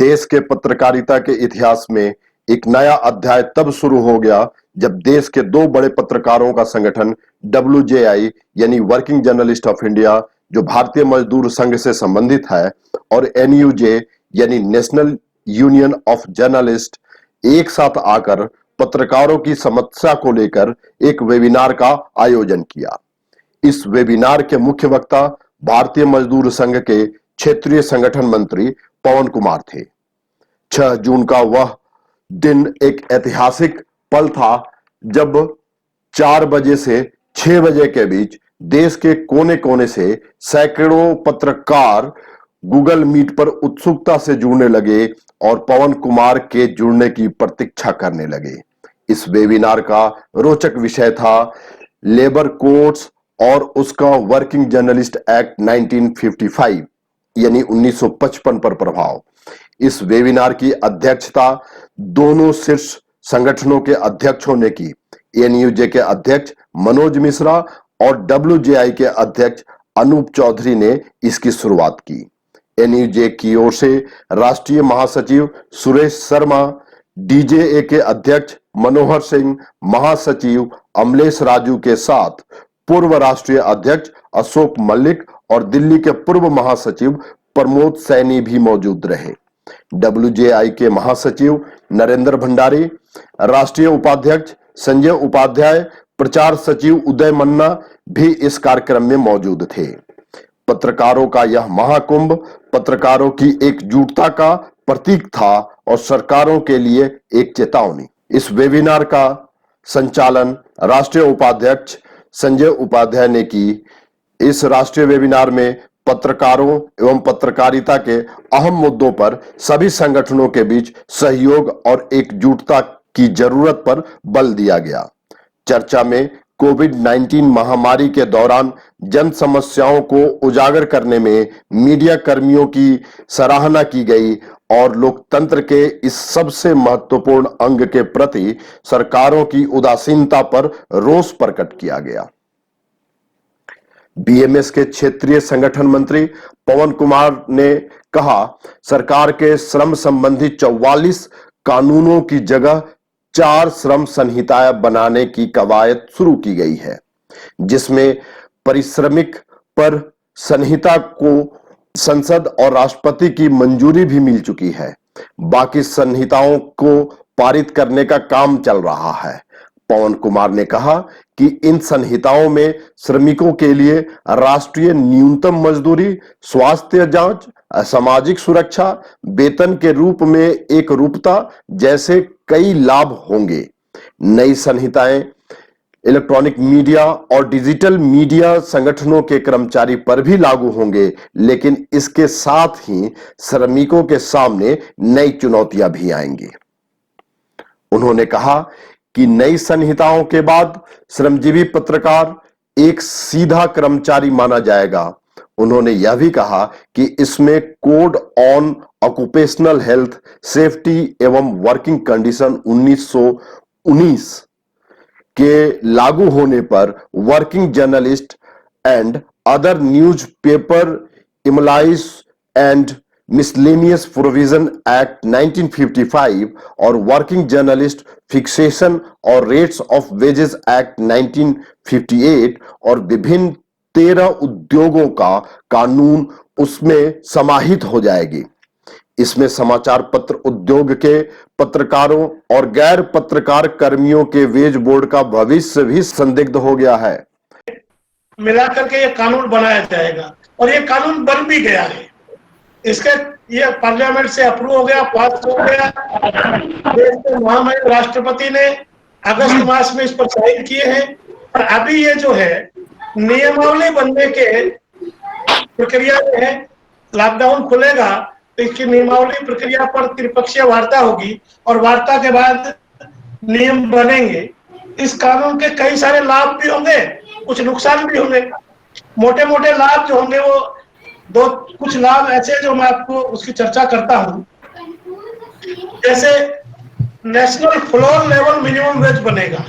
देश के पत्रकारिता के इतिहास में एक नया अध्याय तब शुरू हो गया जब देश के दो बड़े पत्रकारों का संगठन WJI यानी वर्किंग जर्नलिस्ट ऑफ इंडिया जो भारतीय मजदूर संघ से संबंधित है और NUJ यानी नेशनल यूनियन ऑफ जर्नलिस्ट एक साथ आकर पत्रकारों की समस्या को लेकर एक वेबिनार का आयोजन किया। इस वेबिनार के मुख्य वक्ता भारतीय मजदूर संघ के क्षेत्रीय संगठन मंत्री पवन कुमार थे। 6 जून का वह दिन एक ऐतिहासिक पल था जब 4 बजे से 6 बजे के बीच देश के कोने कोने से सैकड़ों पत्रकार गूगल मीट पर उत्सुकता से जुड़ने लगे और पवन कुमार के जुड़ने की प्रतीक्षा करने लगे। इस वेबिनार का रोचक विषय था लेबर कोड्स और उसका वर्किंग जर्नलिस्ट एक्ट 1955 यानी 1955 पर प्रभाव। इस वेबिनार की अध्यक्षता दोनों शीर्ष संगठनों के अध्यक्षों ने की। NUJ के अध्यक्ष मनोज मिश्रा और WJI के अध्यक्ष अनूप चौधरी ने इसकी शुरुआत की। NUJ की ओर से राष्ट्रीय महासचिव सुरेश शर्मा, DJA के अध्यक्ष मनोहर सिंह, महासचिव अमलेश राजू के साथ पूर्व राष्ट्रीय अध्यक्ष अशोक मलिक और दिल्ली के पूर्व महासचिव प्रमोद सैनी भी मौजूद रहे। WJI के महासचिव नरेंद्र भंडारी, राष्ट्रीय उपाध्यक्ष संजय उपाध्याय, प्रचार सचिव उदय मन्ना भी इस कार्यक्रम में मौजूद थे। पत्रकारों का यह महाकुंभ पत्रकारों की एकजुटता का प्रतीक था और सरकारों के लिए एक चेतावनी। इस वेबिनार का संचालन राष्ट्रीय उपाध्यक्ष संजय उपाध्याय ने की। इस राष्ट्रीय वेबिनार में पत्रकारों एवं पत्रकारिता के अहम मुद्दों पर सभी संगठनों के बीच सहयोग और एकजुटता की जरूरत पर बल दिया गया। चर्चा में कोविड-19 महामारी के दौरान जन समस्याओं को उजागर करने में मीडिया कर्मियों की सराहना की गई और लोकतंत्र के इस सबसे महत्वपूर्ण अंग के प्रति सरकारों की उदासीनता पर रोष प्रकट किया गया। BMS के क्षेत्रीय संगठन मंत्री पवन कुमार ने कहा, सरकार के श्रम संबंधी 44 कानूनों की जगह 4 श्रम संहिताएं बनाने की कवायद शुरू की गई है, जिसमें परिश्रमिक पर संहिता को संसद और राष्ट्रपति की मंजूरी भी मिल चुकी है। बाकी संहिताओं को पारित करने का काम चल रहा है। पवन कुमार ने कहा कि इन संहिताओं में श्रमिकों के लिए राष्ट्रीय न्यूनतम मजदूरी, स्वास्थ्य जांच, सामाजिक सुरक्षा, वेतन के रूप में एक रूपता जैसे कई लाभ होंगे। नई संहिताएं इलेक्ट्रॉनिक मीडिया और डिजिटल मीडिया संगठनों के कर्मचारी पर भी लागू होंगे, लेकिन इसके साथ ही श्रमिकों के सामने नई चुनौतियां भी आएंगी। उन्होंने कहा कि नई संहिताओं के बाद श्रमजीवी पत्रकार एक सीधा कर्मचारी माना जाएगा। उन्होंने यह भी कहा कि इसमें code on occupational health, safety एवं वर्किंग कंडीशन 1919 के लागू होने पर working journalist and other newspaper employees and miscellaneous provision act 1955 और वर्किंग जर्नलिस्ट फिक्सेशन और रेट्स ऑफ वेजेस एक्ट 1958 और विभिन्न 13 उद्योगों का कानून उसमें समाहित हो जाएगी। इसमें समाचार पत्र उद्योग के पत्रकारों और गैर पत्रकार कर्मियों के वेज बोर्ड का भविष्य भी संदिग्ध हो गया है। मिलाकर के ये कानून बनाया जाएगा और ये कानून बन भी गया है। इसके ये पार्लियामेंट से अप्रूव हो गया, पास हो गया। देश के महामहिम राष्ट्रपति ने अगस्त मास में इस पर साइन किए हैं और अभी ये जो है नियमावली बनने के प्रक्रिया में है। लॉकडाउन खुलेगा तो इसकी नियमावली प्रक्रिया पर त्रिपक्षीय वार्ता होगी और वार्ता के बाद नियम बनेंगे। इस कानून के कई सारे लाभ भी होंगे, कुछ नुकसान भी होंगे। मोटे मोटे लाभ जो होंगे वो कुछ लाभ ऐसे जो मैं आपको उसकी चर्चा करता हूं। जैसे national floor level minimum wage बनेगा।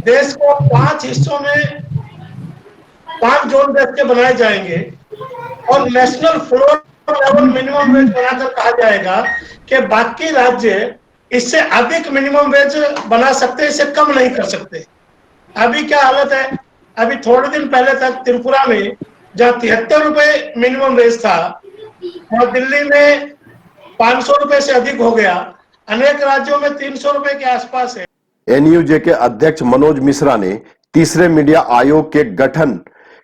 देश को 5 हिस्सों में 5 जोन देश के बनाए जाएंगे और national floor level minimum wage बनाकर कहा जाएगा कि बाकी राज्य इससे अधिक मिनिमम वेज बना सकते हैं, इससे कम नहीं कर सकते। अभी क्या हालत है, अभी थोड़े दिन पहले तक त्रिपुरा में जहाँ 73 रुपए मिनिमम वेज था और दिल्ली में 500 रुपए से अधिक हो गया, अनेक राज्यों में 300 रुपए के आसपास है। एनयूजे के अध्यक्ष मनोज मिश्रा ने तीसरे मीडिया आयोग के गठन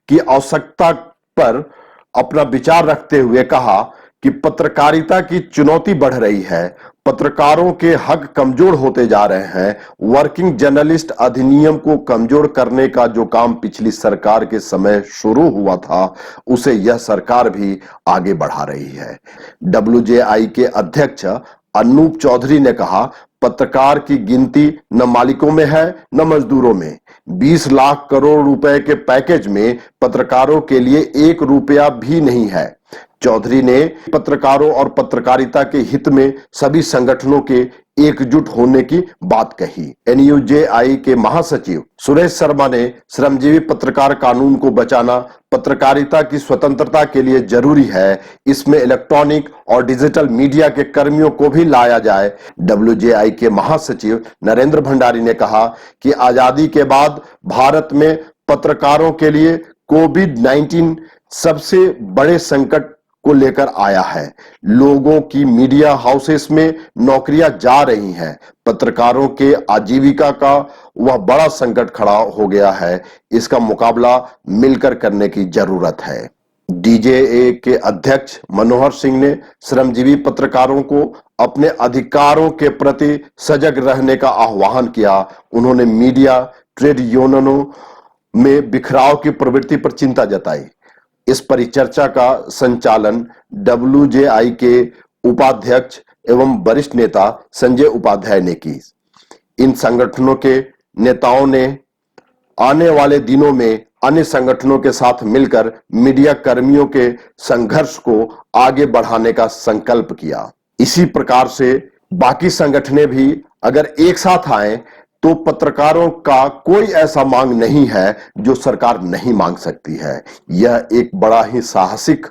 की आवश्यकता पर अपना विचार रखते हुए कहा कि पत्रकारिता की चुनौती बढ़ रही है, पत्रकारों के हक कमजोर होते जा रहे हैं। वर्किंग जर्नलिस्ट अधिनियम को कमजोर करने का जो काम पिछली सरकार के समय शुरू हुआ था, उसे यह सरकार भी आगे बढ़ा रही है। डब्ल्यूजेआई के अध्यक्ष अनूप चौधरी ने कहा, पत्रकार की गिनती न मालिकों में है न मजदूरों में। 20 लाख करोड़ रुपए के पैकेज में पत्रकारों के लिए 1 रुपया भी नहीं है। चौधरी ने पत्रकारों और पत्रकारिता के हित में सभी संगठनों के एकजुट होने की बात कही। एनयूजेआई के महासचिव सुरेश शर्मा ने श्रमजीवी पत्रकार कानून को बचाना पत्रकारिता की स्वतंत्रता के लिए जरूरी है, इसमें इलेक्ट्रॉनिक और डिजिटल मीडिया के कर्मियों को भी लाया जाए। डब्ल्यूजेआई के महासचिव नरेंद्र भंडारी ने कहा कि आजादी के बाद भारत में पत्रकारों के लिए कोविड-19 सबसे बड़े संकट को लेकर आया है। लोगों की मीडिया हाउसेस में नौकरियां जा रही हैं, पत्रकारों के आजीविका का वह बड़ा संकट खड़ा हो गया है। इसका मुकाबला मिलकर करने की जरूरत है। डीजेए के अध्यक्ष मनोहर सिंह ने श्रमजीवी पत्रकारों को अपने अधिकारों के प्रति सजग रहने का आह्वान किया। उन्होंने मीडिया ट्रेड यूनियनों में बिखराव की प्रवृत्ति पर चिंता जताई। इस परिचर्चा का संचालन डब्ल्यूजेआई के उपाध्यक्ष एवं वरिष्ठ नेता संजय उपाध्याय ने की। इन संगठनों के नेताओं ने आने वाले दिनों में अन्य संगठनों के साथ मिलकर मीडिया कर्मियों के संघर्ष को आगे बढ़ाने का संकल्प किया। इसी प्रकार से बाकी संगठनें भी अगर एक साथ आए तो पत्रकारों का कोई ऐसा मांग नहीं है जो सरकार नहीं मांग सकती है। यह एक बड़ा ही साहसिक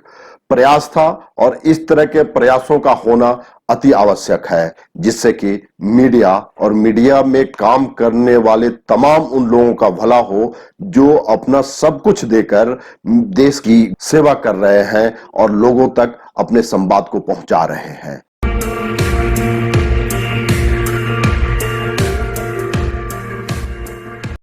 प्रयास था और इस तरह के प्रयासों का होना अति आवश्यक है, जिससे कि मीडिया और मीडिया में काम करने वाले तमाम उन लोगों का भला हो जो अपना सब कुछ देकर देश की सेवा कर रहे हैं और लोगों तक अपने संवाद को पहुंचा रहे हैं।